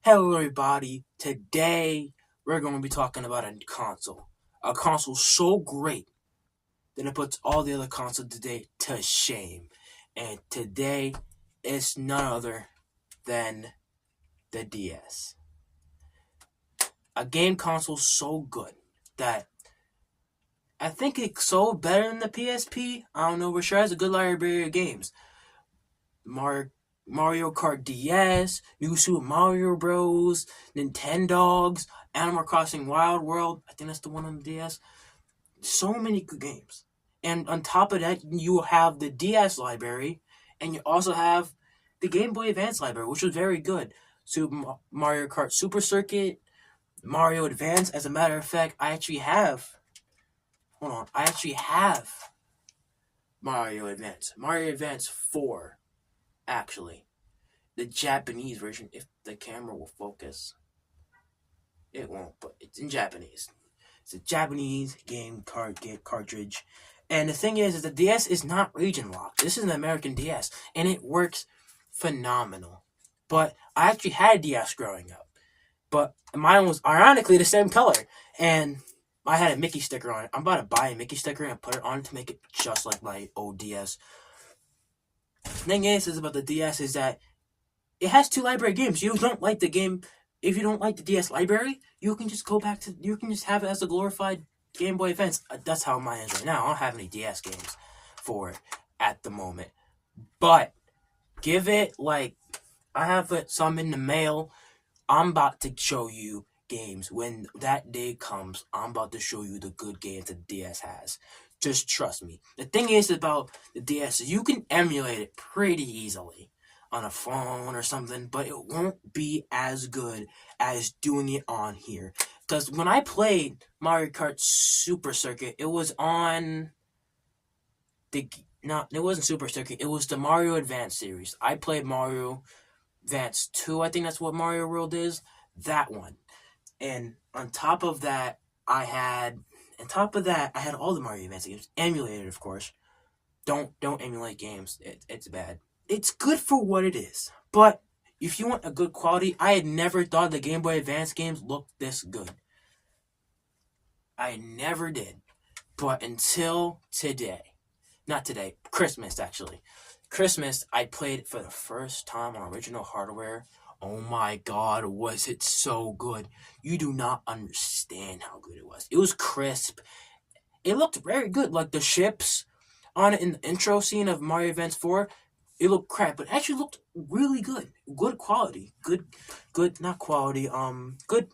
Hello, everybody. Today, we're going to be talking about a console. A console so great that it puts all the other consoles today to shame. And today, it's none other than the DS. A game console so good that I think it's so better than the PSP. I don't know for sure. It has a good library of games. Mario Kart DS, New Super Mario Bros, Nintendogs, Animal Crossing Wild World. I think that's the one on the DS. So many good games. And on top of that, you have the DS library, and you also have the Game Boy Advance library, which was very good. Mario Kart Super Circuit, Mario Advance. As a matter of fact, I actually have. Hold on. I actually have Mario Advance. Mario Advance 4, actually. The Japanese version, if the camera will focus. It won't, but it's in Japanese. It's a Japanese game cartridge. And the thing is the DS is not region locked. This is an American DS, and it works phenomenal. But I actually had a DS growing up. But mine was ironically the same color. And I had a Mickey sticker on it. I'm about to buy a Mickey sticker and put it on to make it just like my old DS. The thing is about the DS is that it has 2 library games. You don't like the game. If you don't like the DS library, you can just go back to. You can just have it as a glorified Game Boy Advance. That's how mine is right now. I don't have any DS games for it at the moment. But give it like I have some in the mail. I'm about to show you games. When that day comes, I'm about to show you the good games the DS has. Just trust me. The thing is about the DS is you can emulate it pretty easily on a phone or something, but it won't be as good as doing it on here. Because when I played Mario Kart Super Circuit, it was on it wasn't Super Circuit, it was the Mario Advance series. I played Mario Advance 2, I think that's what Mario World is. That one. And on top of that, I had all the Mario Advance games. Emulated, of course. Don't emulate games. It's bad. It's good for what it is. But if you want a good quality, I had never thought the Game Boy Advance games looked this good. I never did. But until today. Not today. Christmas, actually. Christmas, I played it for the first time on original hardware. Oh my god, was it so good. You do not understand how good it was. It was crisp. It looked very good. Like the ships on it in the intro scene of Mario Advance 4, it looked crap, but it actually looked really good. Good quality. Not quality, good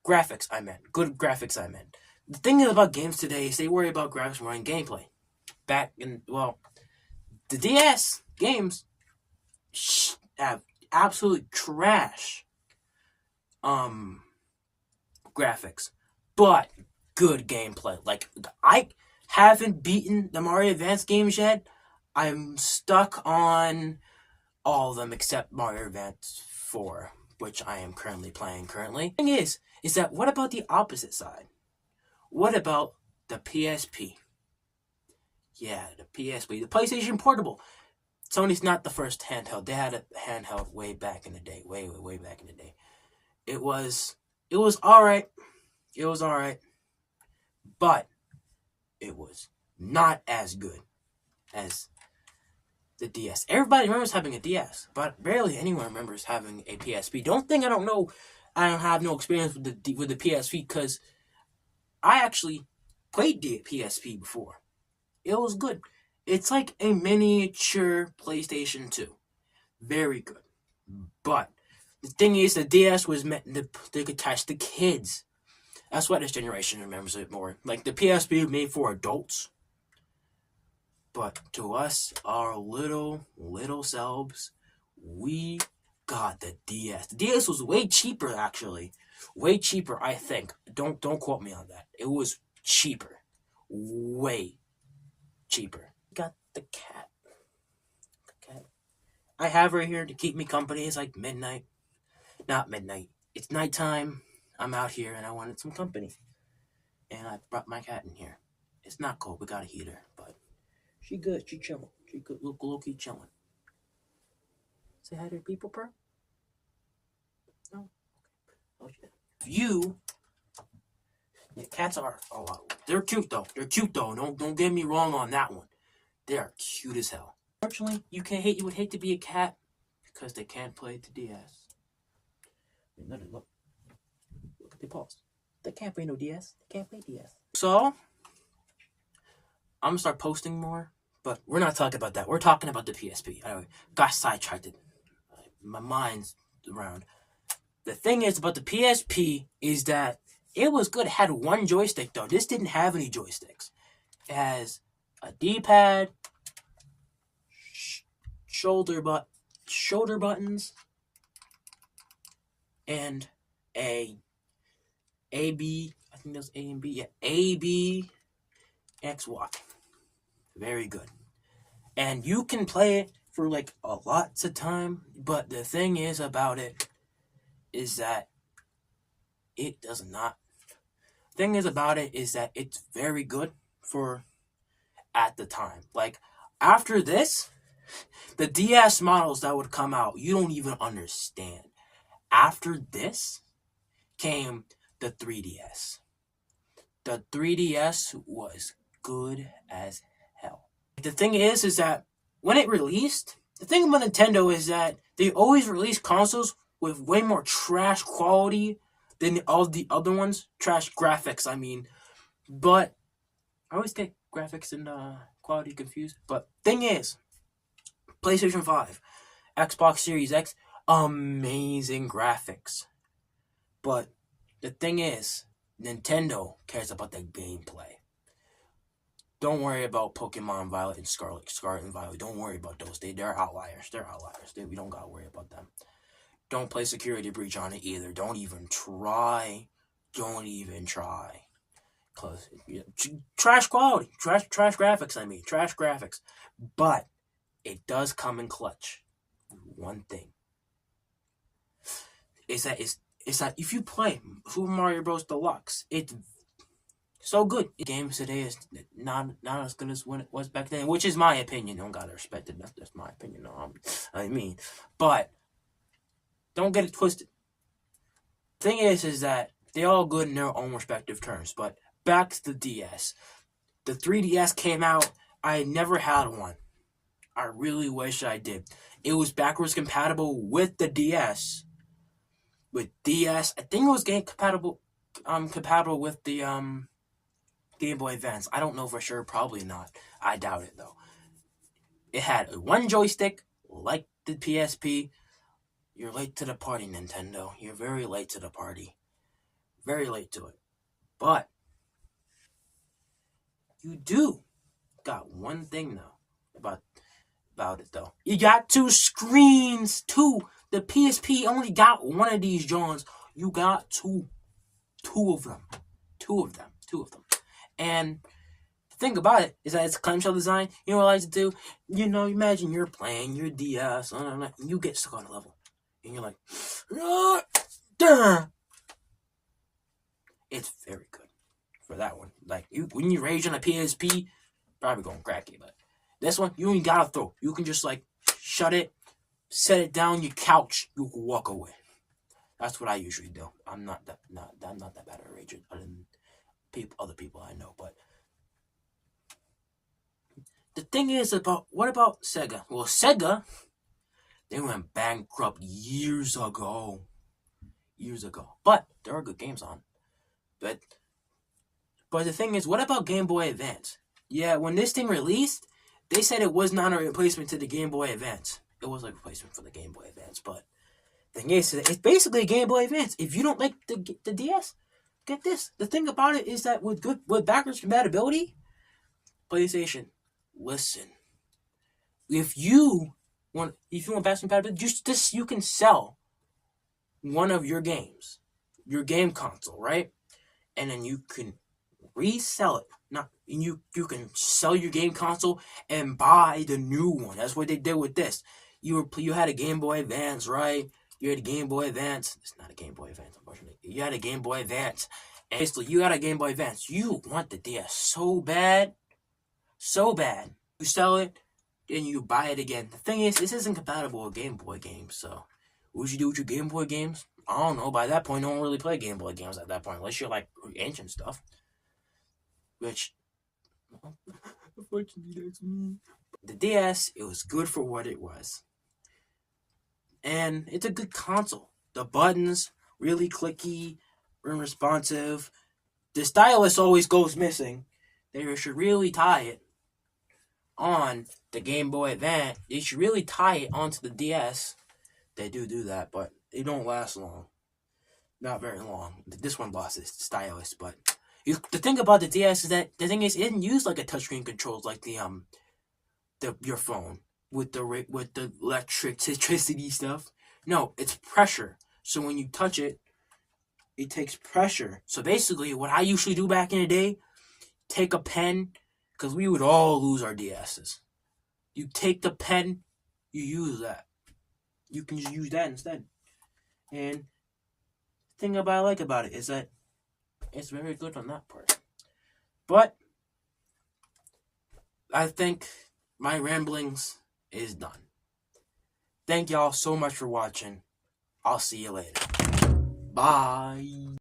graphics, I meant. Good graphics, I meant. The thing about games today is they worry about graphics more than gameplay. The DS games have absolute trash, graphics, but good gameplay. Like, I haven't beaten the Mario Advance games yet. I'm stuck on all of them except Mario Advance 4, which I am currently playing The thing is that what about the opposite side? What about the PSP? Yeah, the PSP, the PlayStation Portable. Sony's not the first handheld. They had a handheld way back in the day. Way back in the day. It was alright. It was alright. But it was not as good as the DS. Everybody remembers having a DS, but barely anyone remembers having a PSP. Don't think I don't know. I don't have no experience with the PSP because I actually played the PSP before. It was good. It's like a miniature PlayStation 2. Very good. But the thing is, the DS was meant to catch the kids. That's why this generation remembers it more. Like the PSP was made for adults. But to us, our little selves, we got the DS. The DS was way cheaper, actually. Way cheaper, I think. Don't quote me on that. It was cheaper. Way cheaper. Got the cat. I have her here to keep me company. It's like midnight. Not midnight. It's nighttime. I'm out here and I wanted some company. And I brought my cat in here. It's not cold. We got a heater, but she good. She chilling. She good. Low-key chilling. Say hi to people, bro. No. You, yeah, cats are a lot. They're cute though. They're cute though. Don't get me wrong on that one. They are cute as hell. Unfortunately, you would hate to be a cat because they can't play the DS. Look at the paws. They can't play no DS. They can't play DS. So I'm gonna start posting more, but we're not talking about that. We're talking about the PSP. I got sidetracked. My mind's around. The thing is about the PSP is that it was good. It had one joystick though. This didn't have any joysticks. It has a D-pad, shoulder buttons, and a B. I think that's A and B. Yeah, A, B, X, Y. Very good. And you can play it for like a lots of time, but the thing is about it is that it does not. Thing is about it is that it's very good for at the time. Like after this, the DS models that would come out, you don't even understand. After this came the 3DS. The 3DS was good as hell. The thing is that when it released, the thing about Nintendo is that they always release consoles with way more trash quality than all the other ones. Trash graphics, I mean. But I always get graphics and quality confused. But thing is, PlayStation 5, Xbox Series X, amazing graphics. But the thing is, Nintendo cares about the gameplay. Don't worry about Pokemon Violet and Scarlet and Violet. Don't worry about those. They're outliers. We don't gotta worry about them. Don't play Security Breach on it either. Don't even try. Cause trash quality, trash graphics. I mean, trash graphics. But it does come in clutch. One thing is that if you play Super Mario Bros. Deluxe, it's so good. Games today is not as good as when it was back then, which is my opinion. Don't gotta respect it. That's my opinion. But don't get it twisted. Thing is that they're all good in their own respective terms. But back to the DS. The 3DS came out. I never had one. I really wish I did. It was backwards compatible with the DS. With DS, I think it was compatible with the Game Boy Advance. I don't know for sure. Probably not. I doubt it though. It had one joystick, like the PSP. You're late to the party, Nintendo. You're very late to the party. Very late to it. But you do got one thing though about it though. You got two screens. Two. The PSP only got one of these Johns. You got two of them. And the thing about it is that it's a clamshell design. You know what I like to do? Imagine you're playing your DS, and you get stuck on a level. And you're like, it's very good for that one. Like, when you rage on a PSP, probably going cracky, but this one, you ain't gotta throw. You can just, shut it, set it down on your couch, you can walk away. That's what I usually do. I'm not that bad at rage, other than other people I know, but the thing is what about Sega? Well, Sega, they went bankrupt years ago. But there are good games on. But the thing is, what about Game Boy Advance? Yeah, when this thing released, they said it was not a replacement to the Game Boy Advance. It was a replacement for the Game Boy Advance, but the thing is, it's basically a Game Boy Advance. If you don't like the DS, get this. The thing about it is that with backwards compatibility, PlayStation, listen. If you want backwards compatibility, you can sell one of your games, your game console, right? And then you can resell it. You can sell your game console and buy the new one. That's what they did with this. You had a Game Boy Advance, right? You had a Game Boy Advance. It's not a Game Boy Advance, unfortunately. You had a Game Boy Advance. And basically, you had a Game Boy Advance. You want the DS so bad. You sell it, and you buy it again. The thing is, this isn't compatible with Game Boy games, so what would you do with your Game Boy games? I don't know. By that point, no one really played Game Boy games at that point, unless you're like ancient stuff. Which, unfortunately, that's me. The DS, it was good for what it was, and it's a good console. The buttons really clicky, unresponsive. The stylus always goes missing. They should really tie it on the Game Boy Advance. They should really tie it onto the DS. They do that, but they don't last long. Not very long. This one lost its stylus, but the thing about the DS is that the thing is it didn't use like a touchscreen controls like the your phone with the electricity stuff. No, it's pressure. So when you touch it, it takes pressure. So basically, what I usually do back in the day, take a pen, because we would all lose our DSs. You take the pen, you use that. You can just use that instead. And the thing I like about it is that it's very good on that part. But I think my ramblings is done. Thank y'all so much for watching. I'll see you later. Bye.